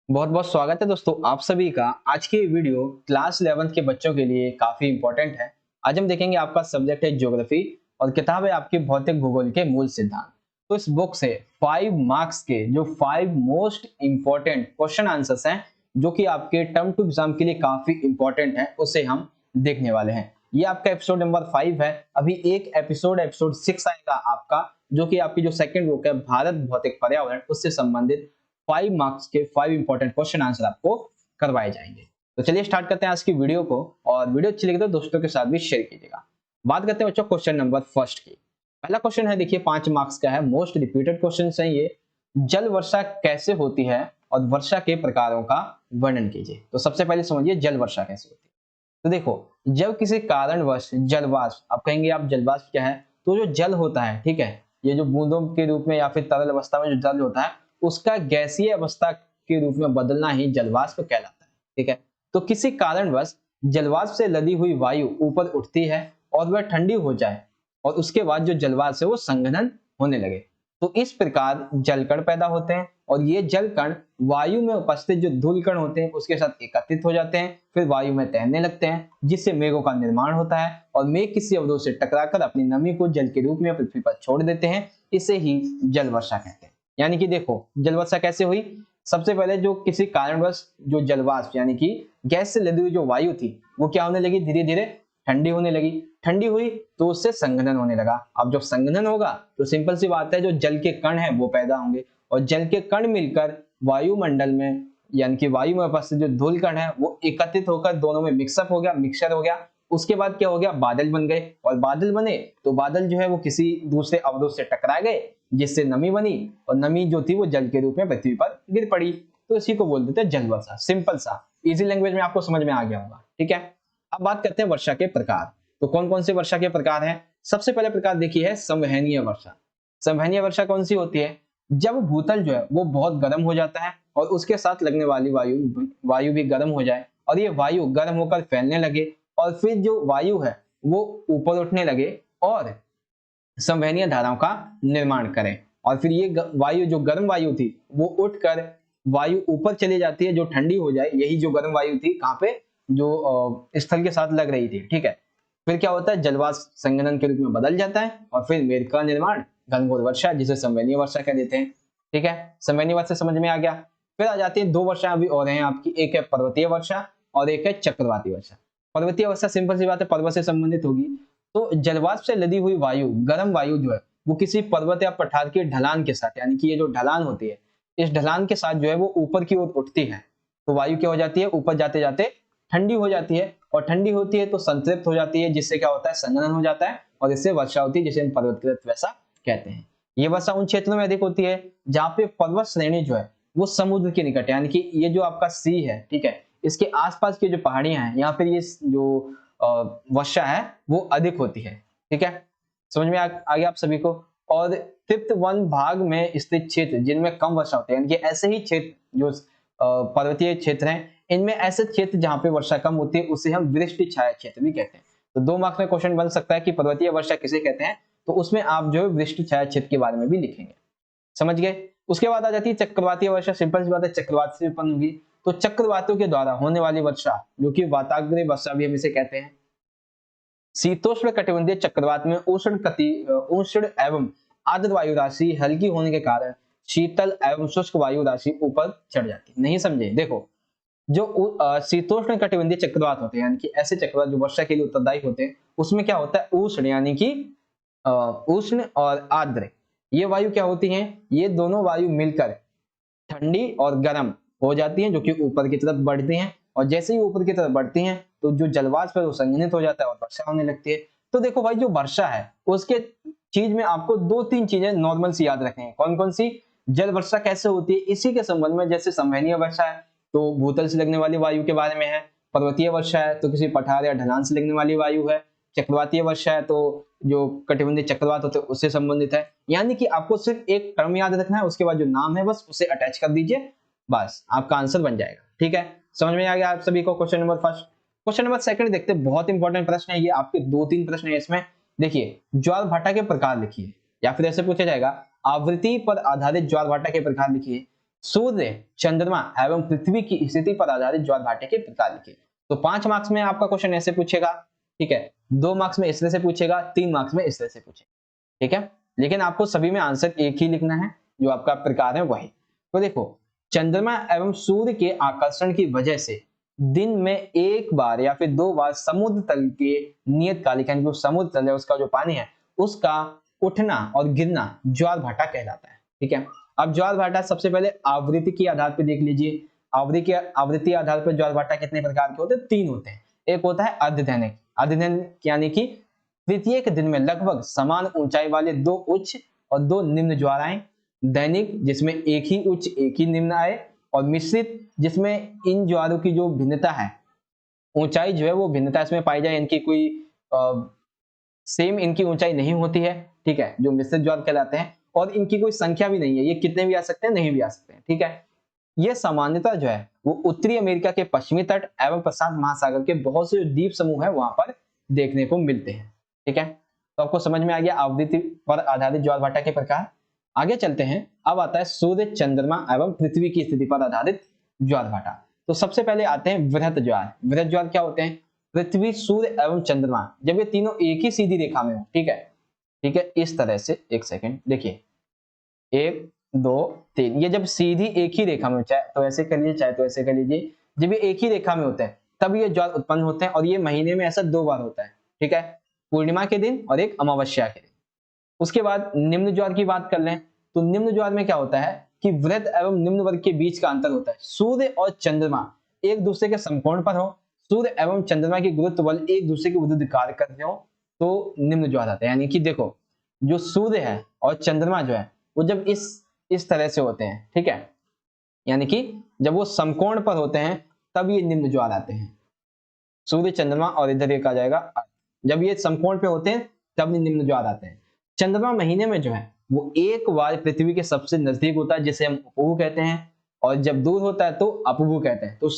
बहुत बहुत स्वागत है दोस्तों आप सभी का। आज की वीडियो क्लास 11th के बच्चों के लिए काफी इंपॉर्टेंट है। आज हम देखेंगे आपका सब्जेक्ट है ज्योग्राफी और किताब है आपकी भौतिक भूगोल के मूल सिद्धांत। तो इस बुक से 5 मार्क्स के जो 5 मोस्ट इंपॉर्टेंट क्वेश्चन आंसर्स हैं जो कि आपके टर्म टू एग्जाम के लिए काफी इंपॉर्टेंट है उसे हम देखने वाले हैं। ये आपका एपिसोड नंबर 5 है। अभी एक एपिसोड 6 आएगा आपका, जो कि आपकी जो सेकंड बुक है भारत भौतिक पर्यावरण उससे संबंधित 5 मार्क्स के 5 इंपॉर्टेंट क्वेश्चन आंसर आपको करवाए जाएंगे। तो चलिए स्टार्ट करते हैं आज की वीडियो को, और वीडियो अच्छी लगे तो दोस्तों के साथ भी शेयर कीजिएगा। बात करते हैं बच्चों क्वेश्चन नंबर फर्स्ट की। पहला क्वेश्चन है, देखिए 5 मार्क्स का है, मोस्ट रिपीटेड क्वेश्चन है ये। जल वर्षा कैसे होती है और वर्षा के प्रकारों का वर्णन कीजिए। तो सबसे पहले समझिए जल वर्षा कैसे होती है। तो देखो, जब किसी कारणवश जलवाष्प, आप कहेंगे आप जलवाष्प क्या है, तो जो जल होता है, ठीक है, ये जो बूंदों के रूप में या फिर तरल अवस्था में जो जल होता है उसका गैसीय अवस्था के रूप में बदलना ही जलवाष्प कहलाता है। ठीक है, तो किसी कारणवश जलवाष्प से लदी हुई वायु ऊपर उठती है और वह ठंडी हो जाए और उसके बाद जो जलवाष्प है वो संघनन होने लगे, तो इस प्रकार जलकण पैदा होते हैं और ये जलकण वायु में उपस्थित जो धूल कण होते हैं उसके साथ एकत्रित हो जाते हैं, फिर वायु में तैरने लगते हैं जिससे मेघों का निर्माण होता है और मेघ किसी अवरोध से टकराकर अपनी नमी को जल के रूप में पृथ्वी पर छोड़ देते हैं। इसे ही जल वर्षा कहते हैं। यानी कि देखो जल वर्षा कैसे हुई। सबसे पहले जो किसी कारणवश जो जलवाष्प यानी कि गैस से लदी हुई जो वायु थी वो क्या होने लगी, धीरे धीरे ठंडी होने लगी। ठंडी हुई तो उससे संघनन होने लगा। अब जब संघनन होगा तो सिंपल सी बात है, जो जल के कण हैं वो पैदा होंगे और जल के कण मिलकर वायुमंडल में यानी कि वायु में उपस्थित जो धूल कण है वो एकत्रित होकर दोनों में मिक्सअप हो गया, मिक्सचर हो गया। उसके बाद क्या हो गया, बादल बन गए और बादल बने तो बादल जो है वो किसी दूसरे अवरोध से टकरा गए जिससे नमी बनी और नमी जो थी वो जल के रूप में पृथ्वी पर गिर पड़ी। तो इसी को बोल देते हैं जल वर्षा। सिंपल सा इजी लैंग्वेज में आपको समझ में आ गया होगा। ठीक है, अब बात करते हैं वर्षा के प्रकार। तो कौन कौन से वर्षा के प्रकार हैं। सबसे पहले प्रकार देखिए है संवहनीय वर्षा। संवहनीय वर्षा कौन सी होती है, जब भूतल जो है वो बहुत गर्म हो जाता है और उसके साथ लगने वाली वायु भी गर्म हो जाए और ये वायु गर्म होकर फैलने लगे और फिर जो वायु है वो ऊपर उठने लगे और संवहनीय धाराओं का निर्माण करें। और फिर ये वायु जो गर्म वायु थी वो उठकर वायु ऊपर चली जाती है जो ठंडी हो जाए। यही जो गर्म वायु थी कहाँ पे, जो स्थल के साथ लग रही थी। ठीक है, फिर क्या होता है, जलवाष्प संघनन के रूप में बदल जाता है और फिर मेघ का निर्माण, घनघोर वर्षा, जिसे संवहनीय वर्षा कह देते हैं। ठीक है, संवहनीय वर्षा समझ में आ गया। फिर आ जाती है दो वर्षा अभी और हैं आपकी, एक है पर्वतीय वर्षा और एक है चक्रवाती वर्षा। पर्वतीय वर्षा सिंपल सी बात है, पर्वत से संबंधित होगी। तो जलवाष्प से लदी हुई वायु, गर्म वायु जो है वो किसी पर्वत या पठार की ढलान के साथ, यानी कि ये जो ढलान होती है इस ढलान के साथ जो है वो ऊपर की ओर उठती है। तो वायु क्या हो जाती है, ऊपर जाते जाते ठंडी हो जाती है और ठंडी होती है तो संतृप्त हो जाती है जिससे क्या होता है, संघनन हो जाता है और इससे वर्षा होती है जिसे हम पर्वतकृत वर्षा कहते हैं। ये वर्षा उन क्षेत्रों में अधिक होती है जहाँ पे पर्वत श्रेणी जो है वो समुद्र के निकट, यानी कि ये जो आपका सी है, ठीक है, इसके आसपास की जो पहाड़ियां हैं यहाँ पर ये जो वर्षा है वो अधिक होती है। ठीक है, समझ में आ गया आप सभी को। और तृप्त वन भाग में स्थित क्षेत्र जिनमें कम वर्षा होती है, यानी कि ऐसे ही क्षेत्र जो पर्वतीय क्षेत्र हैं इनमें ऐसे क्षेत्र जहां पे वर्षा कम होती है उसे हम वृष्टि छाया क्षेत्र भी कहते हैं। तो 2 मार्क्स में क्वेश्चन बन सकता है कि पर्वतीय वर्षा किसे कहते हैं, तो उसमें आप जो है वृष्टि छाया क्षेत्र के बारे में भी लिखेंगे। समझ गए। उसके बाद आ जाती है चक्रवातीय वर्षा। सिंपल सी बात है, चक्रवात से उत्पन्न होगी। तो चक्रवातों के द्वारा होने वाली वर्षा जो कि वाताग्र वर्षा भी हम इसे कहते हैं। शीतोष्ण कटिबंधीय चक्रवात में उष्ण एवं आर्द्र वायु राशि हल्की होने के कारण शीतल एवं शुष्क वायु राशि ऊपर चढ़ जाती है। नहीं समझे, देखो जो शीतोष्ण कटिबंधीय चक्रवात होते हैं, यानी कि ऐसे चक्रवात जो वर्षा के लिए उत्तरदायी होते हैं, उसमें क्या होता है, उष्ण यानी कि उष्ण और आर्द्र ये वायु क्या होती हैं, ये दोनों वायु मिलकर ठंडी और गर्म हो जाती हैं जो कि ऊपर की तरफ बढ़ती हैं और जैसे ही ऊपर की तरफ बढ़ती हैं तो जो जलवाष्प है वो संघनित हो जाता है और वर्षा होने लगती है। तो देखो भाई, जो वर्षा है उसके चीज में आपको 2-3 चीजें नॉर्मल सी याद रखनी है। कौन कौन सी, जल वर्षा कैसे होती है इसी के संबंध में। जैसे संवहनीय वर्षा है तो भूतल से लगने वाली वायु के बारे में है, पर्वतीय वर्षा है तो किसी पठार या ढलान से लगने वाली वायु है, चक्रवातीय वर्षा है तो जो कटिबंधीय चक्रवात होते हैं उससे संबंधित है। यानी कि आपको सिर्फ एक टर्म याद रखना है, उसके बाद जो नाम है बस उसे अटैच कर दीजिए, बस आपका आंसर बन जाएगा। ठीक है, समझ में आ गया आप सभी को question number first. Question number second देखते हैं, बहुत इंपॉर्टेंट प्रश्न है ये, आपके 2-3 प्रश्न है इसमें। देखिए, ज्वार भाटा के प्रकार लिखिए, या फिर ऐसे पूछा जाएगा आवृत्ति पर आधारित ज्वार भाटा के प्रकार लिखिए। सूर्य, चंद्रमा एवं पृथ्वी की स्थिति पर आधारित ज्वार भाटे के प्रकार लिखे। तो 5 मार्क्स में आपका क्वेश्चन ऐसे पूछेगा, ठीक है, 2 मार्क्स में इस तरह से पूछेगा, 3 मार्क्स में इस तरह से पूछेगा, ठीक है। लेकिन आपको सभी में आंसर एक ही लिखना है, जो आपका प्रकार है वही। तो देखो, चंद्रमा एवं सूर्य के आकर्षण की वजह से दिन में एक बार या फिर 2 बार समुद्र तल के नियत कालिक, यानी जो समुद्र तल है उसका जो पानी है उसका उठना और गिरना ज्वार भाटा कहलाता है, ठीक है। अब ज्वार भाटा सबसे पहले आवृत्ति के आधार पर देख लीजिए। आवृत्ति आधार पर ज्वार भाटा कितने प्रकार के होते हैं? 3 होते हैं। एक होता है अर्धदैनिक, अर्धदैनिक यानी कि प्रत्येक दिन में लगभग समान ऊंचाई वाले 2 उच्च और 2 निम्न ज्वाराएं। दैनिक जिसमें एक ही उच्च एक ही निम्न आए, और मिश्रित जिसमें इन ज्वारों की जो भिन्नता है, ऊंचाई जो है वो भिन्नता इसमें पाई जाए, इनकी कोई सेम इनकी ऊंचाई नहीं होती है, ठीक है, जो मिश्रित ज्वार कहलाते हैं। और इनकी कोई संख्या भी नहीं है, ये कितने भी आ सकते हैं, नहीं भी आ सकते हैं, ठीक है। ये सामान्यतः जो है वो उत्तरी अमेरिका के पश्चिमी तट एवं प्रशांत महासागर के बहुत से द्वीप समूह है वहां पर देखने को मिलते हैं, ठीक है। तो आपको समझ में आ गया आवृत्ति पर आधारित ज्वार भाटा के प्रकार। आगे चलते हैं, अब आता है सूर्य, चंद्रमा एवं पृथ्वी की स्थिति पर आधारित ज्वार भाटा। तो सबसे पहले आते हैं वृहत ज्वार। वृहत ज्वार क्या होते हैं? पृथ्वी, सूर्य एवं चंद्रमा जब ये तीनों एक ही सीधी रेखा में हो, ठीक है, ठीक है, इस तरह से, एक सेकेंड देखिए, 1 2 3, ये जब सीधी एक ही रेखा में हो, चाहे तो ऐसे कर लीजिए चाहे तो ऐसे कर लीजिए, जब ये एक ही रेखा में होते हैं तब ये ज्वार उत्पन्न होते हैं, और ये महीने में ऐसा 2 बार होता है, ठीक है, पूर्णिमा के दिन और एक अमावस्या के दिन। उसके बाद निम्न ज्वार की बात कर लें, तो निम्न ज्वार में क्या होता है कि वृहत एवं निम्न वर्ग के बीच का अंतर होता है। सूर्य और चंद्रमा एक दूसरे के समकोण पर हो, सूर्य एवं चंद्रमा की गुरुत्व बल एक दूसरे के विरुद्ध कार्य करते हो, तो निम्न ज्वार आता है। यानी कि देखो, जो सूर्य है और चंद्रमा जो है वो जब इस तरह से होते हैं, ठीक है, यानी कि जब वो समकोण पर होते हैं तब ये निम्न ज्वार आते हैं। सूर्य, चंद्रमा और इधर एक आ जाएगा, जब ये समकोण पे होते हैं तब निम्न ज्वार आते हैं। चंद्रमा महीने में जो है वो एक बार पृथ्वी के सबसे नजदीक होता है, जिसे हम उपभू कहते हैं, और जब दूर होता है तो अपभू कहते हैं। तो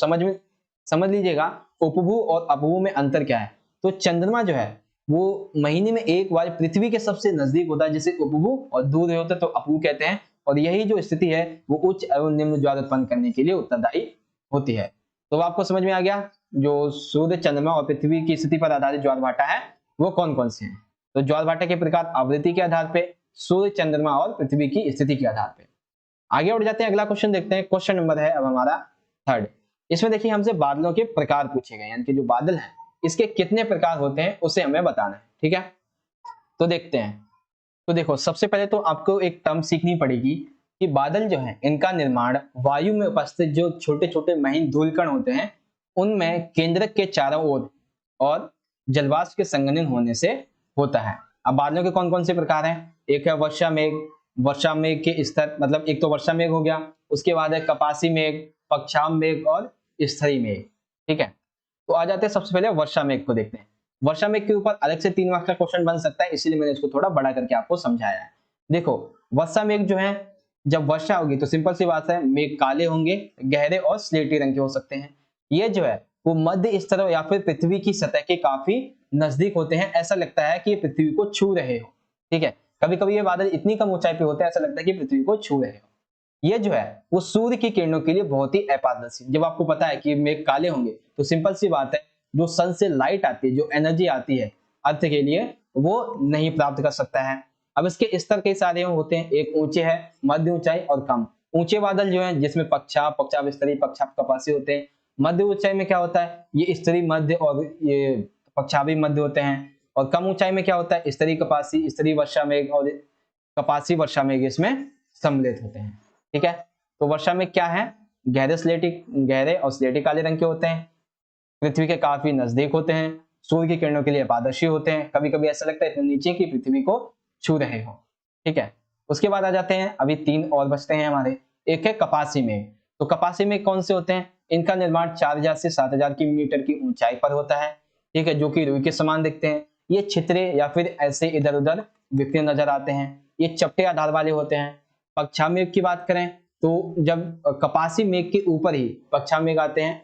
समझ लीजिएगा उपभू और अपभू में अंतर क्या है। तो चंद्रमा जो है वो महीने में एक बार पृथ्वी के सबसे नजदीक होता है, जिसे उपभू, और दूर होता है तो अपभू कहते हैं। और यही जो स्थिति है वो उच्च एवं निम्न ज्वार उत्पन्न करने के लिए उत्तरदायी होती है। तो आपको समझ में आ गया जो सूर्य, चंद्रमा और पृथ्वी की स्थिति पर आधारित ज्वार भाटा है वो कौन कौन से हैं। तो ज्वार भाटा के प्रकार आवृत्ति के आधार पे, सूर्य, चंद्रमा और पृथ्वी की स्थिति के आधार पे। आगे बढ़ जाते हैं, अगला क्वेश्चन देखते हैं। क्वेश्चन नंबर है अब हमारा 3rd। इसमें देखिए हमसे बादलों के प्रकार पूछे गए, यानी कि जो बादल हैं इसके कितने प्रकार होते हैं उसे हमें बताना है, ठीक है। तो देखते हैं। तो देखो, सबसे पहले तो आपको एक टर्म सीखनी पड़ेगी कि बादल जो है इनका निर्माण वायु में उपस्थित जो छोटे छोटे महीन धूलकण होते हैं उनमें केंद्रक के चारों ओर और जलवाष्प के संघनन होने से होता है। अब बादलों के कौन कौन से प्रकार हैं? एक है वर्षा मेघ। वर्षा मेघ के स्तर, मतलब एक तो वर्षा मेघ हो गया, उसके बाद है कपासी मेघ, पक्षाम मेघ और स्तरी मेघ, ठीक है। तो आ जाते हैं सबसे पहले वर्षा मेघ को देखते हैं। वर्षा मेघ के ऊपर अलग से 3 मार्क्स का क्वेश्चन बन सकता है, इसलिए मैंने इसको थोड़ा बड़ा करके आपको समझाया है। देखो, वर्षा मेघ जो है, जब वर्षा होगी तो सिंपल सी बात है, मेघ काले होंगे, गहरे और स्लेटी रंग के हो सकते हैं। ये जो है वो मध्य स्तर या फिर पृथ्वी की सतह के काफी नजदीक होते हैं, ऐसा लगता है कि ये पृथ्वी को छू रहे हो, ठीक है। कभी कभी ये बादल इतनी कम ऊंचाई पे होते हैं, ऐसा लगता है कि पृथ्वी को छू रहे हो। ये जो है वो सूर्य की किरणों के लिए बहुत ही अपारदर्शी। जब आपको पता है कि मेघ काले होंगे तो सिंपल सी बात है, जो सन से लाइट आती है, जो एनर्जी आती है अर्थ के लिए, वो नहीं प्राप्त कर सकता है। अब इसके स्तर कई सारे होते हैं, एक ऊंचे है, मध्य ऊंचाई और कम। ऊंचे बादल जो है जिसमें पक्षाप, पक्षाप स्तरी, पक्षाप कपासी होते हैं। मध्य ऊंचाई में क्या होता है, ये स्तरी मध्य और ये पक्षापी मध्य होते हैं। और कम ऊंचाई में क्या होता है, स्तरी कपासी, स्तरी वर्षा मेघ और कपासी वर्षा मेघ इसमें सम्मिलित होते हैं, ठीक है। तो वर्षा मेघ क्या है, गहरे और स्लेटी काले रंग के होते हैं, पृथ्वी के काफी नजदीक होते हैं, सूर्य की किरणों के लिए अपारदर्शी होते हैं, कभी कभी ऐसा लगता है इतने नीचे की पृथ्वी को छू रहे हो, ठीक है। उसके बाद आ जाते हैं, अभी 3 और बचते हैं हमारे। एक है कपासी मेघ। तो कपासी मेघ कौन से होते हैं? इनका निर्माण 4000 से 7000 मीटर की ऊंचाई पर होता है, ठीक है, जो कि रुई के समान दिखते हैं। ये छितरे या फिर ऐसे इधर उधर बिखरे नजर आते हैं। ये चपटे आधार वाले होते हैं। पक्षा मेघ की बात करें तो जब कपासी मेघ के ऊपर ही पक्षा मेघ आते हैं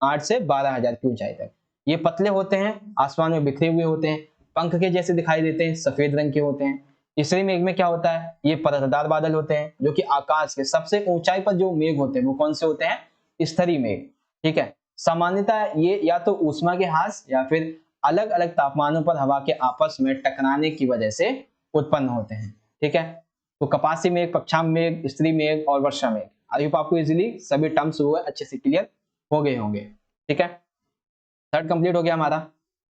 8 से 12,000 की ऊंचाई तक। ये पतले होते हैं, आसमान में बिखरे हुए होते हैं, पंख के जैसे दिखाई देते हैं, सफेद रंग के होते हैं। स्तरीय मेघ में क्या होता है, ये परतदार बादल होते हैं जो कि आकाश के सबसे ऊंचाई पर जो मेघ होते हैं वो कौन से होते हैं, स्तरीय मेघ। ठीक है, सामान्यतः ये या तो ऊष्मा के ह्रास या फिर अलग अलग तापमानों पर हवा के आपस में टकराने की वजह से उत्पन्न होते हैं। ठीक है, तो कपासी मेघ, पक्षाम मेघ, स्तरीय मेघ और वर्षा मेघ, आई होप आपको इजीली सभी टर्म्स हुए अच्छे से क्लियर हो गए होंगे। ठीक है, थर्ड कंप्लीट हो गया हमारा।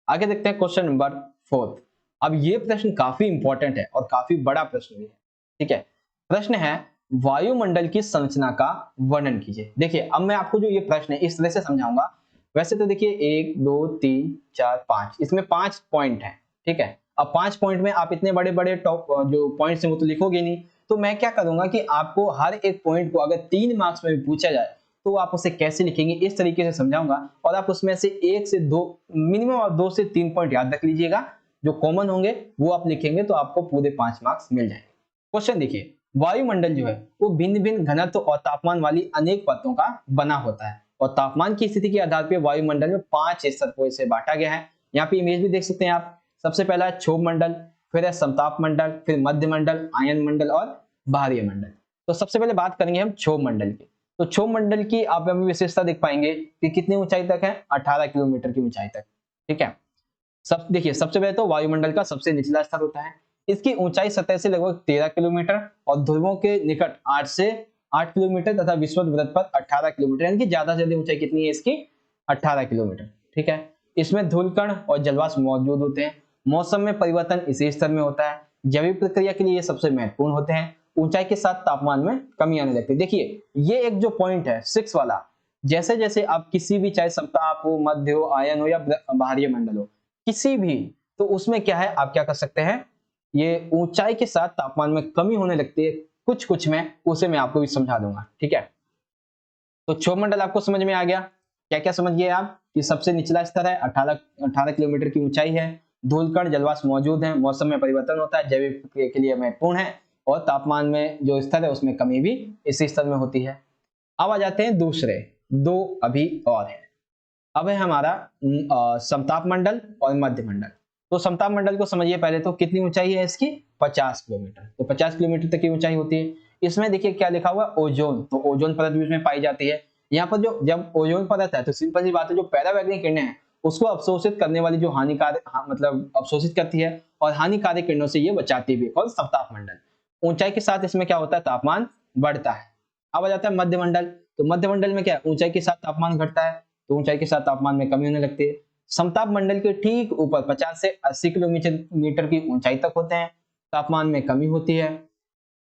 आगे देखते हैं क्वेश्चन नंबर 4। अब ये प्रश्न काफी इंपॉर्टेंट है और काफी बड़ा प्रश्न भी है। ठीक है, प्रश्न है वायुमंडल की संरचना का वर्णन कीजिए। देखिए अब मैं आपको जो ये प्रश्न है इस तरह से समझाऊंगा। वैसे तो देखिए 1 2 3 4 5, इसमें 5 पॉइंट है। ठीक है, अब 5 पॉइंट में आप इतने बड़े बड़े टॉप जो पॉइंट्स हैं वो तो लिखोगे नहीं, तो मैं क्या करूंगा कि आपको हर एक पॉइंट को अगर 3 मार्क्स में भी पूछा जाए तो आप उसे कैसे लिखेंगे इस तरीके से समझाऊंगा, और आप उसमें से 1 से 2 मिनिमम आप 2 से 3 पॉइंट याद रख लीजिएगा, जो कॉमन होंगे वो आप लिखेंगे तो आपको पूरे 5 मार्क्स मिल जाएंगे। क्वेश्चन देखिए, वायुमंडल जो है वो भिन्न भिन्न घनत्व और तापमान वाली अनेक परतों का बना होता है, और तापमान की स्थिति के आधार पर वायुमंडल में 5 स्तर को इसे बांटा गया है। यहाँ पे इमेज भी देख सकते हैं आप। सबसे पहला है क्षोभ मंडल, फिर है समताप मंडल, फिर मध्य मंडल, आयन मंडल और बाहरी मंडल। तो सबसे पहले बात करेंगे हम क्षोभ मंडल की। तो क्षोभ मंडल की आप अभी विशेषता देख पाएंगे कि कितनी ऊंचाई तक है, 18 किलोमीटर की ऊंचाई तक। ठीक है, सब देखिए सबसे पहले तो वायुमंडल का सबसे निचला स्तर होता है। इसकी ऊंचाई सतह से लगभग 13 किलोमीटर और ध्रुवों के निकट 8 से 8 किलोमीटर तथा विषुवत वृत्त पर 18 किलोमीटर, यानी कि ज्यादा से ज्यादा ऊंचाई कितनी है इसकी, 18 किलोमीटर। ठीक है, इसमें धूलकण और जलवाष्प मौजूद होते हैं। मौसम में परिवर्तन इसी स्तर में होता है। जैविक प्रक्रिया के लिए ये सबसे महत्वपूर्ण होते हैं। ऊंचाई के साथ तापमान में कमी आने लगती है। देखिए ये एक जो पॉइंट है 6 वाला, जैसे जैसे आप किसी भी, चाहे समताप हो, मध्य हो, आयन हो या बाहरी मंडल हो, किसी भी, तो उसमें क्या है आप क्या कर सकते हैं, ये ऊंचाई के साथ तापमान में कमी होने लगती है कुछ कुछ में, उसे मैं आपको भी समझा दूंगा। ठीक है, तो क्षोभ मंडल आपको समझ में आ गया। क्या क्या समझ गए आप, ये सबसे निचला स्तर है, 18 किलोमीटर की ऊंचाई है, धूलकण जलवाष्प मौजूद है, मौसम में परिवर्तन होता है, जैविक प्रक्रिया के लिए महत्वपूर्ण है, और तापमान में जो स्तर है उसमें कमी भी इसी स्तर में होती है। अब आ जाते हैं दूसरे दो, अभी और है। अब है हमारा समताप मंडल और मध्य मंडल। तो समताप मंडल को समझिए पहले, तो कितनी ऊंचाई है इसकी, 50 किलोमीटर। तो 50 किलोमीटर तक की ऊंचाई होती है। इसमें देखिए क्या लिखा हुआ है, ओजोन, तो ओजोन परत भी इसमें पाई जाती है। यहाँ पर जो जब ओजोन परत है तो सिंपल सी बात है, जो पैरावैग्निक किरणें हैं उसको अवशोषित करने वाली जो हानिकारक मतलब अवशोषित करती है और हानिकारक किरणों से ये बचाती भी है, और समताप मंडल। ऊंचाई के साथ इसमें क्या होता है, तापमान बढ़ता है। अब आ जाता है मध्य मंडल। तो मध्य मंडल में क्या है, ऊंचाई के साथ तापमान घटता है, तो ऊंचाई के साथ तापमान में कमी होने लगती है। समताप मंडल के ठीक ऊपर 50 से 80 किलोमीटर की ऊंचाई तक होते हैं, तापमान में कमी होती है।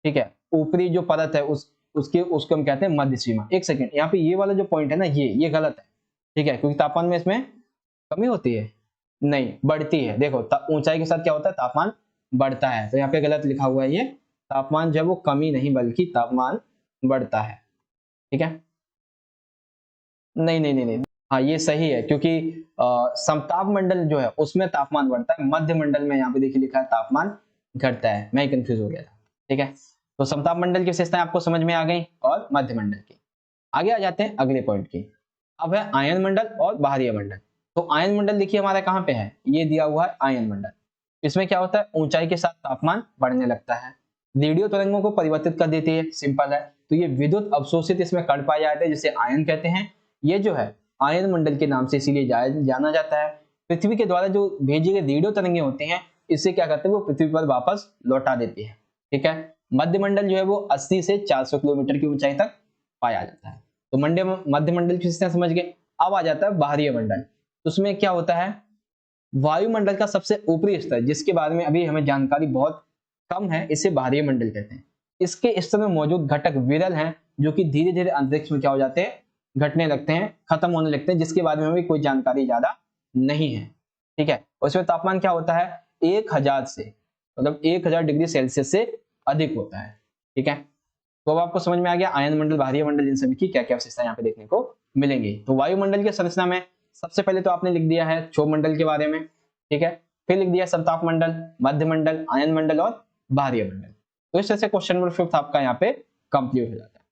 ठीक है, ऊपरी जो परत है उसको हम कहते हैं मध्य सीमा। एक सेकंड, यहाँ पे ये वाला जो पॉइंट है ना, ये गलत है। ठीक है, क्योंकि तापमान में इसमें कमी होती है, नहीं बढ़ती है। देखो ऊंचाई के साथ क्या होता है, तापमान बढ़ता है, तो यहाँ पे गलत लिखा हुआ है, ये तापमान जो है वो कमी नहीं बल्कि तापमान बढ़ता है। ठीक है, नहीं नहीं नहीं नहीं, हाँ ये सही है, क्योंकि समताप मंडल जो है उसमें तापमान बढ़ता है, मध्य मंडल में यहाँ पे देखिए लिखा है तापमान घटता है, मैं कंफ्यूज हो गया था। ठीक है, तो समताप मंडल की विशेषताएं आपको समझ में आ गई और मध्य मंडल की। आगे आ जाते हैं अगले पॉइंट की। अब है आयन मंडल और बाहरी मंडल। तो आयन मंडल देखिए हमारा कहाँ पे है, ये दिया हुआ है आयन मंडल। इसमें क्या होता है, ऊंचाई के साथ तापमान बढ़ने लगता है, रेडियो तरंगों को परिवर्तित कर देती है, सिंपल है। तो ये विद्युत अवशोषित इसमें कण पाए जाते हैं जिसे आयन कहते हैं। ये जो है आयन मंडल के नाम से इसीलिए जाना जाता है। पृथ्वी के द्वारा जो भेजी गई रेडियो तरंगें होती हैं, इससे क्या करते हैं, वो पृथ्वी पर वापस लौटा देती है। ठीक है, मध्य मंडल जो है वो 80 से 400 किलोमीटर की ऊंचाई तक पाया जाता है। तो मध्य मंडल की विशेषता समझ गए। अब आ जाता है बाहरी मंडल। उसमें क्या होता है, वायुमंडल का सबसे ऊपरी स्तर, जिसके बारे में अभी हमें जानकारी बहुत कम है, इसे बाहरी मंडल कहते हैं। इसके स्तर में मौजूद घटक विरल हैं, जो कि धीरे धीरे अंतरिक्ष में क्या हो जाते हैं, घटने लगते हैं, खत्म होने लगते हैं, जिसके बारे में भी कोई जानकारी ज्यादा नहीं है। ठीक है, उसमें तापमान क्या होता है, 1000 से मतलब 1000 डिग्री सेल्सियस से अधिक होता है। ठीक है, तो अब आपको समझ में आ गया आयन मंडल, बाहरी मंडल, इन सभी की क्या क्या विशेषता यहाँ पे देखने को मिलेंगी। तो वायुमंडल की संरचना में सबसे पहले तो आपने लिख दिया है क्षोभ मंडल के बारे में। ठीक है, फिर लिख दिया समताप मंडल, मध्य मंडल, आयन मंडल और बाहरी मंडल। तो इस तरह से क्वेश्चन नंबर 5 आपका यहाँ पे कंप्लीट हो जाता है।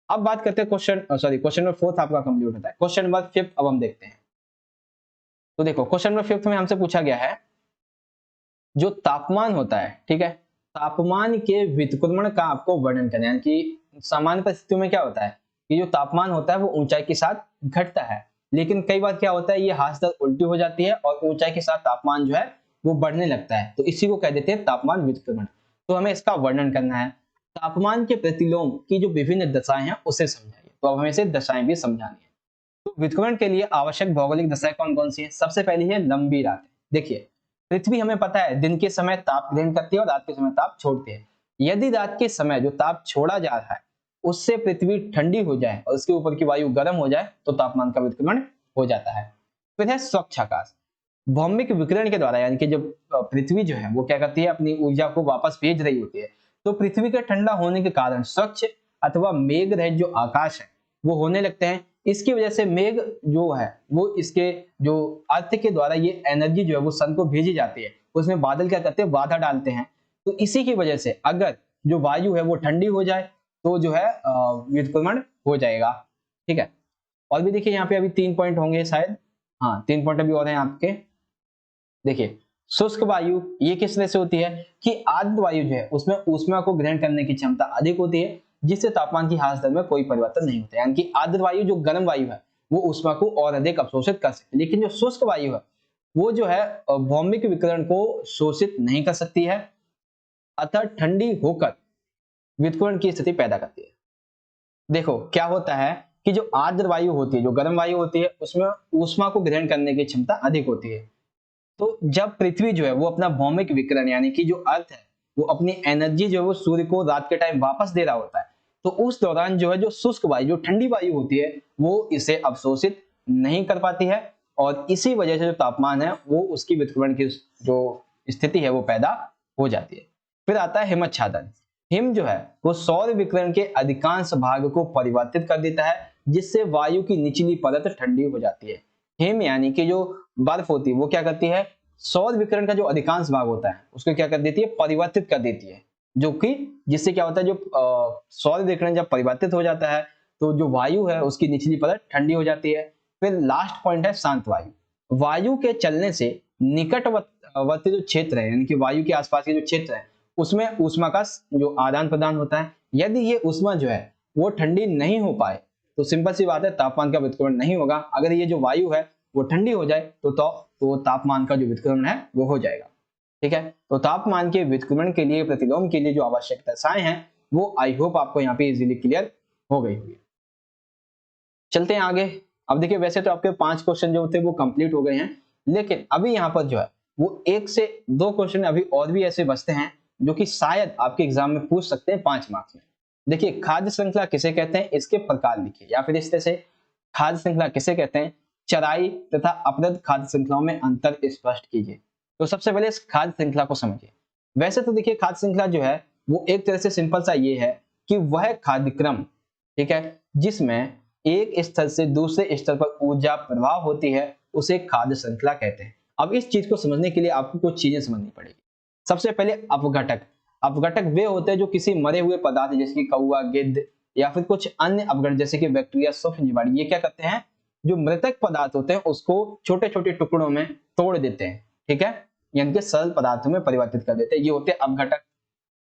अब बात करते हैं क्वेश्चन नंबर 4 आपका कंप्लीट होता है। क्वेश्चन नंबर 5 अब हम देखते हैं। तो देखो क्वेश्चन नंबर 5 में हमसे पूछा गया है, जो तापमान होता है, ठीक है, तापमान के व्युत्क्रमण का आपको वर्णन करना है। यानी कि सामान्य परिस्थितियों में क्या होता है कि जो तापमान होता है वो ऊंचाई के साथ घटता है, लेकिन कई बार क्या होता है ये हाथ दर उल्टी हो जाती है और ऊंचाई के साथ तापमान जो है वो बढ़ने लगता है, तो इसी को कह देते हैं तापमान व्युत्क्रमण। तो हमें इसका वर्णन करना है। तापमान के प्रतिलोम की जो विभिन्न दशाएं हैं उसे समझाइए, तो अब हमें इसे दशाएं भी समझानी है। तो व्युत्क्रमण के लिए आवश्यक भौगोलिक दशाएं कौन कौन सी है? सबसे पहली है लंबी रातें। देखिए पृथ्वी हमें पता है दिन के समय ताप ग्रहण करती है और रात के समय ताप छोड़ती है। यदि रात के समय जो ताप छोड़ा जा रहा है उससे पृथ्वी ठंडी हो जाए और उसके ऊपर की वायु गर्म हो जाए तो तापमान का व्युत्क्रमण हो जाता है। फिर है स्वच्छ आकाश। भौमिक विकिरण के द्वारा, यानी कि जब पृथ्वी जो है वो क्या करती है अपनी ऊर्जा को वापस भेज रही होती है, तो पृथ्वी के ठंडा होने के कारण स्वच्छ अथवा मेघ रहित जो आकाश है वो होने लगते हैं। इसकी वजह से मेघ जो है वो इसके जो अर्थ के द्वारा ये एनर्जी जो है वो सन को भेजी जाती है, उसमें बादल क्या करते हैं बाधा डालते हैं। तो इसी की वजह से अगर जो वायु है वो ठंडी हो जाए तो जो है व्युत्क्रमण हो जाएगा। ठीक है, और भी देखिए यहाँ पे अभी 3 पॉइंट होंगे शायद, हाँ 3 पॉइंट अभी और हैं आपके। देखिए शुष्क वायु ये किस तरह से होती है कि आर्द्र वायु जो है उसमें ऊष्मा को ग्रहण करने की क्षमता अधिक होती है, जिससे तापमान की ह्रास दर में कोई परिवर्तन नहीं होता है। यानी कि आर्द्र वायु जो गर्म वायु है वो ऊष्मा को और अधिक अवशोषित कर सकती है, लेकिन जो शुष्क वायु है वो जो है भौमिक विकिरण को शोषित नहीं कर सकती है, अतः ठंडी होकर व्युत्क्रमण की स्थिति पैदा करती है। देखो क्या होता है कि जो आर्द्र वायु होती है, जो गर्म वायु होती है, उसमें ऊष्मा को ग्रहण करने की क्षमता अधिक होती है। तो जब पृथ्वी जो है वो अपना भौमिक विकिरण यानी कि जो अर्थ है वो अपनी एनर्जी जो है वो सूर्य को रात के टाइम वापस दे रहा होता है, तो उस दौरान जो है जो शुष्क वायु जो ठंडी वायु होती है वो इसे अवशोषित नहीं कर पाती है, और इसी वजह से जो तापमान है वो उसकी व्युत्क्रमण की जो स्थिति है वो पैदा हो जाती है। फिर आता है हिमच्छादन। हिम जो है वो सौर विकिरण के अधिकांश भाग को परिवर्तित कर देता है, जिससे वायु की निचली परत ठंडी हो जाती है। हिम यानी कि जो बर्फ होती है वो क्या करती है सौर विकिरण का जो अधिकांश भाग होता है उसको क्या कर देती है परिवर्तित कर देती है, जो कि जिससे क्या होता है जो सौर विकिरण जब परिवर्तित हो जाता है तो जो वायु है उसकी निचली परत ठंडी हो जाती है। फिर लास्ट पॉइंट है शांत वायु। वायु के चलने से निकटवर्ती जो क्षेत्र है यानी कि वायु के आसपास के जो क्षेत्र है उसमें ऊष्मा का जो आदान प्रदान होता है। यदि ये ऊष्मा जो है वो ठंडी नहीं हो पाए तो सिंपल सी बात है तापमान का व्युत्क्रमण नहीं होगा। अगर ये जो वायु है वो ठंडी हो जाए तो तापमान का जो व्युत्क्रमण है वो हो जाएगा। ठीक है, तो तापमान के व्युत्क्रमण के लिए प्रतिलोम के लिए जो आवश्यक दशाएं हैं वो आई होप आपको यहाँ पे इजीली क्लियर हो गई होगी। चलते हैं आगे। अब देखिए वैसे तो आपके 5 क्वेश्चन जो थे वो कंप्लीट हो गए हैं, लेकिन अभी यहाँ पर जो है वो 1 से 2 क्वेश्चन अभी और भी ऐसे बचते हैं जो कि शायद आपके एग्जाम में पूछ सकते हैं 5 मार्क्स में। देखिए खाद्य श्रृंखला किसे कहते हैं इसके प्रकार लिखिए, या फिर इस तरह से खाद्य श्रृंखला किसे कहते हैं, चराई तथा अपरद खाद्य श्रृंखलाओं में अंतर स्पष्ट कीजिए। तो सबसे पहले इस खाद्य श्रृंखला को समझिए। वैसे तो देखिए खाद्य श्रृंखला जो है वो एक तरह से सिंपल सा ये है कि वह खाद्य क्रम, ठीक है, जिसमें एक स्तर से दूसरे स्तर पर ऊर्जा प्रवाह होती है उसे खाद्य श्रृंखला कहते हैं। अब इस चीज को समझने के लिए आपको कुछ चीजें समझनी पड़ेगी। सबसे पहले अपघटक। अपघटक वे होते हैं जो किसी मरे हुए पदार्थ जैसे कि कौवा, गिद्ध या फिर कुछ अन्य अपघटक जैसे कि बैक्टीरिया, सूक्ष्म जीवाणु, ये क्या करते हैं जो मृतक पदार्थ होते हैं उसको छोटे छोटे टुकड़ों में तोड़ देते हैं, ठीक है, यानी कि सरल पदार्थों में परिवर्तित कर देते हैं, ये होते हैं अपघटक।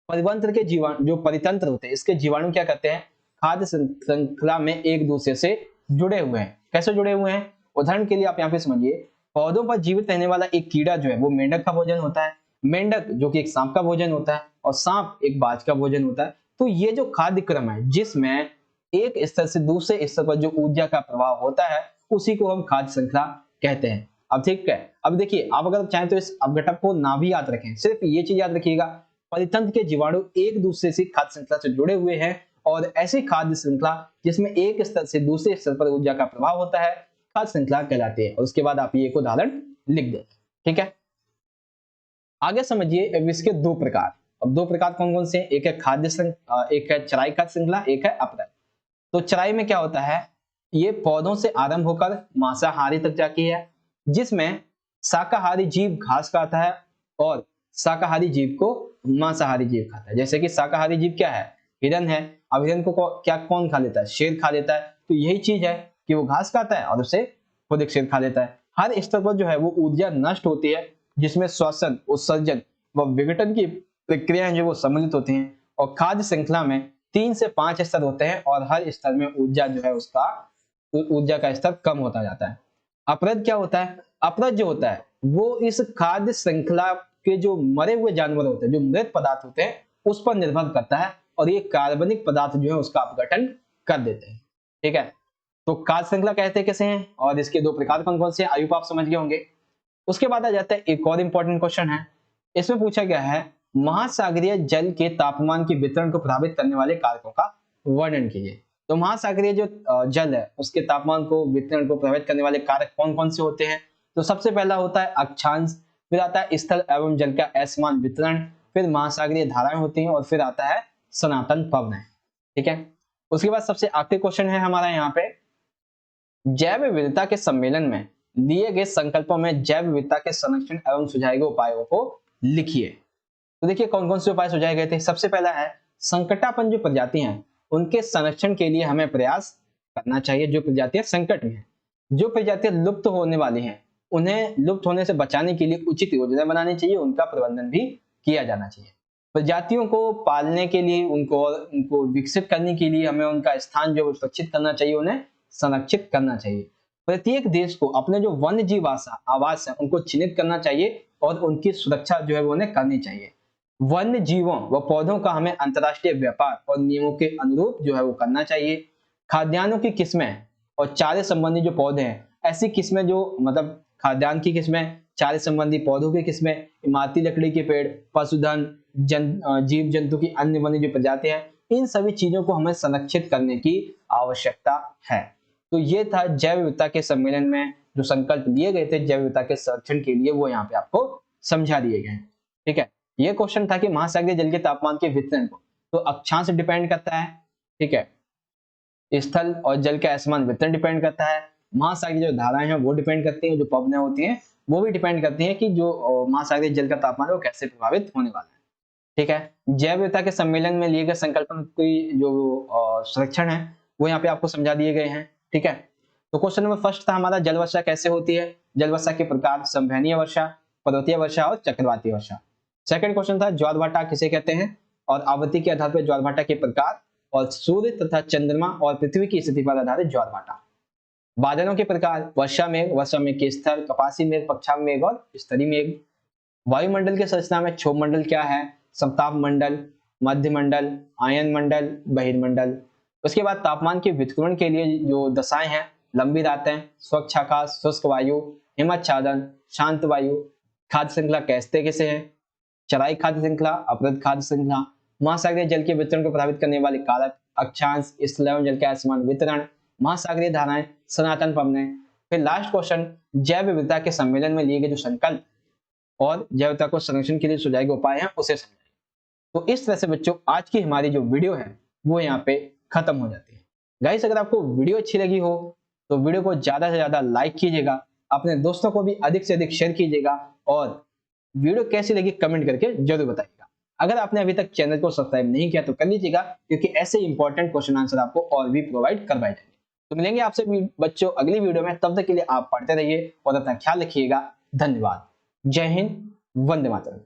परितंत्र के जीवाणु जो परितंत्र होते हैं इसके जीवाणु क्या करते हैं खाद्य श्रृंखला में एक दूसरे से जुड़े हुए हैं। कैसे जुड़े हुए हैं, उदाहरण के लिए आप यहाँ पे समझिए, पौधों पर जीवित रहने वाला एक कीड़ा जो है वो मेंढक का भोजन होता है, मेंढक जो कि एक सांप का भोजन होता है, और सांप एक बाज का भोजन होता है। तो ये जो खाद्य क्रम है जिसमें एक स्तर से दूसरे स्तर पर जो ऊर्जा का प्रभाव होता है उसी को हम खाद्य श्रृंखला कहते हैं। अब ठीक है, अब देखिए आप अगर चाहें तो इस अपघटक को ना भी याद रखें, सिर्फ ये चीज याद रखिएगा, परितंत्र के जीवाणु एक दूसरे से खाद्य श्रृंखला से जुड़े हुए हैं, और ऐसी खाद्य श्रृंखला जिसमें एक स्तर से दूसरे स्तर पर ऊर्जा का प्रभाव होता है खाद्य श्रृंखला कहलाती है। और उसके बाद आप ये एक उदाहरण लिख दें। ठीक है, आगे समझिए अब इसके 2 प्रकार। अब 2 प्रकार कौन कौन से हैं, एक है खाद्य श्रृंखला, एक है चराई खाद्य श्रृंखला, एक है अपरद। तो चराई में क्या होता है, ये पौधों से आरंभ होकर मांसाहारी तक जाती है, जिसमें शाकाहारी जीव घास खाता है और शाकाहारी जीव को मांसाहारी जीव खाता है। जैसे कि शाकाहारी जीव क्या है, हिरन है। अब हिरन को क्या कौन खा लेता है, शेर खा लेता है। तो यही चीज है कि वो घास खाता है और उसे खुद एक शेर खा लेता है। हर स्तर पर जो है वो ऊर्जा नष्ट होती है, जिसमें श्वसन, उत्सर्जन व विघटन की प्रक्रियाएं जो वो सम्मिलित होती हैं। और खाद्य श्रृंखला में 3 से 5 स्तर होते हैं और हर स्तर में ऊर्जा जो है उसका ऊर्जा का स्तर कम होता जाता है। अपरद क्या होता है? अपरद जो होता है वो इस खाद्य श्रृंखला के जो मरे हुए जानवर होते हैं, जो मृत पदार्थ होते हैं, उस पर निर्भर करता है और ये कार्बनिक पदार्थ जो है उसका अपघटन कर देते हैं। ठीक है, तो खाद्य श्रृंखला कहते कैसे हैं और इसके दो प्रकार कौन कौन से हैं, आयु आप समझ गए होंगे। उसके बाद आ जाता है एक और इंपॉर्टेंट क्वेश्चन है। इसमें पूछा गया है महासागरीय जल के तापमान के वितरण को प्रभावित करने वाले कारकों का वर्णन कीजिए। तो महासागरीय जो जल है उसके तापमान को वितरण को प्रभावित करने वाले कारक कौन कौन से होते हैं? तो सबसे पहला होता है अक्षांश, फिर आता है स्थल एवं जल का असमान वितरण, फिर महासागरीय धाराएं होती हैं और फिर आता है सनातन पवनें। ठीक है, उसके बाद सबसे आखिरी क्वेश्चन है हमारा यहाँ पे, जैव विविधता के सम्मेलन में दिए गए संकल्पों में जैव विविधता के संरक्षण एवं सुझाए गए उपायों को लिखिए। तो देखिए कौन कौन से उपाय सुझाए गए थे। सबसे पहला है संकटापन्न जो प्रजाति हैं उनके संरक्षण के लिए हमें प्रयास करना चाहिए। जो प्रजातियां संकट में हैं, जो प्रजातियां लुप्त होने वाली हैं, उन्हें लुप्त होने से बचाने के लिए उचित योजना बनानी चाहिए, उनका प्रबंधन भी किया जाना चाहिए। प्रजातियों को पालने के लिए, उनको विकसित करने के लिए हमें उनका स्थान जो सुरक्षित करना चाहिए, उन्हें संरक्षित करना चाहिए। प्रत्येक देश को अपने जो वन्य जीव आवास है उनको चिन्हित करना चाहिए और उनकी सुरक्षा जो है वो उन्हें करनी चाहिए। वन्य जीवों व पौधों का हमें अंतर्राष्ट्रीय व्यापार और नियमों के अनुरूप जो है वो करना चाहिए। खाद्यान्नों की किस्में और चारे संबंधी जो पौधे हैं, ऐसी किस्में जो मतलब खाद्यान्न की किस्में, चारे संबंधी पौधों की किस्में, इमारती लकड़ी के पेड़, पशुधन, जीव जंतु की अन्य वन्य जो प्रजातियां हैं, इन सभी चीजों को हमें संरक्षित करने की आवश्यकता है। तो ये था जैव विविधता के सम्मेलन में जो संकल्प लिए गए थे जैव विविधता के संरक्षण के लिए, वो यहाँ पे आपको समझा दिए गए हैं। ठीक है, ये क्वेश्चन था कि महासागरीय जल के तापमान के वितरण को तो अक्षांश डिपेंड करता है। ठीक है, स्थल और जल के असमान वितरण डिपेंड करता है। महासागरीय जो धाराएं हैं वो डिपेंड करती हैं, जो पवनें होती हैं वो भी डिपेंड करती हैं कि जो महासागरीय जल का तापमान है वो कैसे प्रभावित होने वाला है। ठीक है, जैव विविधता के सम्मेलन में लिए गए संकल्पन की जो संरक्षण है वो यहाँ पे आपको समझा दिए गए हैं। ठीक है, तो क्वेश्चन नंबर फर्स्ट था हमारा, जल वर्षा कैसे होती है। जल वर्षा के प्रकार संवहनीय वर्षा, पर्वतीय वर्षा और चक्रवाती वर्षा। सेकंड क्वेश्चन था ज्वार भाटा किसे कहते हैं और आवृत्ति के आधार पर ज्वार भाटा के प्रकार और सूर्य तथा चंद्रमा और पृथ्वी की स्थिति पर आधारित ज्वार भाटा। बादलों के प्रकार वर्षा मेघ के स्तर, कपासी मेघ, पक्षांग मेघ और स्तरी मेघ। वायुमंडल की संरचना में क्षोभ मंडल क्या है, समताप मंडल, मध्य मंडल, आयन मंडल, बहिर्मंडल। उसके बाद तापमान के व्युत्क्रमण के लिए जो दशाएं हैं, लंबी रातें, स्वच्छ आकाश, शुष्क वायु, हिमाच्छादन, शांत वायु। खाद्य श्रृंखला कैसे है, चराई खाद्य श्रृंखला, अपरद खाद्य श्रृंखला। महासागरीय जल के वितरण को प्रभावित करने वाले कारक अक्षांश, स्थल एवं जल के असमान वितरण, महासागरीय धाराएं, सनातन पवनें। फिर लास्ट क्वेश्चन, जैव विविधता के सम्मेलन में लिए गए जो संकल्प और जैव विविधता को संरक्षण के लिए सुझाए गए उपाय हैं उसे समझें। तो इस तरह से बच्चों आज की हमारी जो वीडियो है वो यहाँ पे खत्म हो जाती है। गाइस अगर आपको वीडियो अच्छी लगी हो तो वीडियो को ज्यादा से ज्यादा लाइक कीजिएगा, अपने दोस्तों को भी अधिक से अधिक शेयर कीजिएगा और वीडियो कैसी लगी कमेंट करके जरूर बताइएगा। अगर आपने अभी तक चैनल को सब्सक्राइब नहीं किया तो कर लीजिएगा, क्योंकि ऐसे इंपॉर्टेंट क्वेश्चन आंसर आपको और भी प्रोवाइड करवाए जाएंगे। तो मिलेंगे आपसे बच्चों अगली वीडियो में, तब तक के लिए आप पढ़ते रहिए और अपना ख्याल रखिएगा। धन्यवाद। जय हिंद, वंदे मातरम।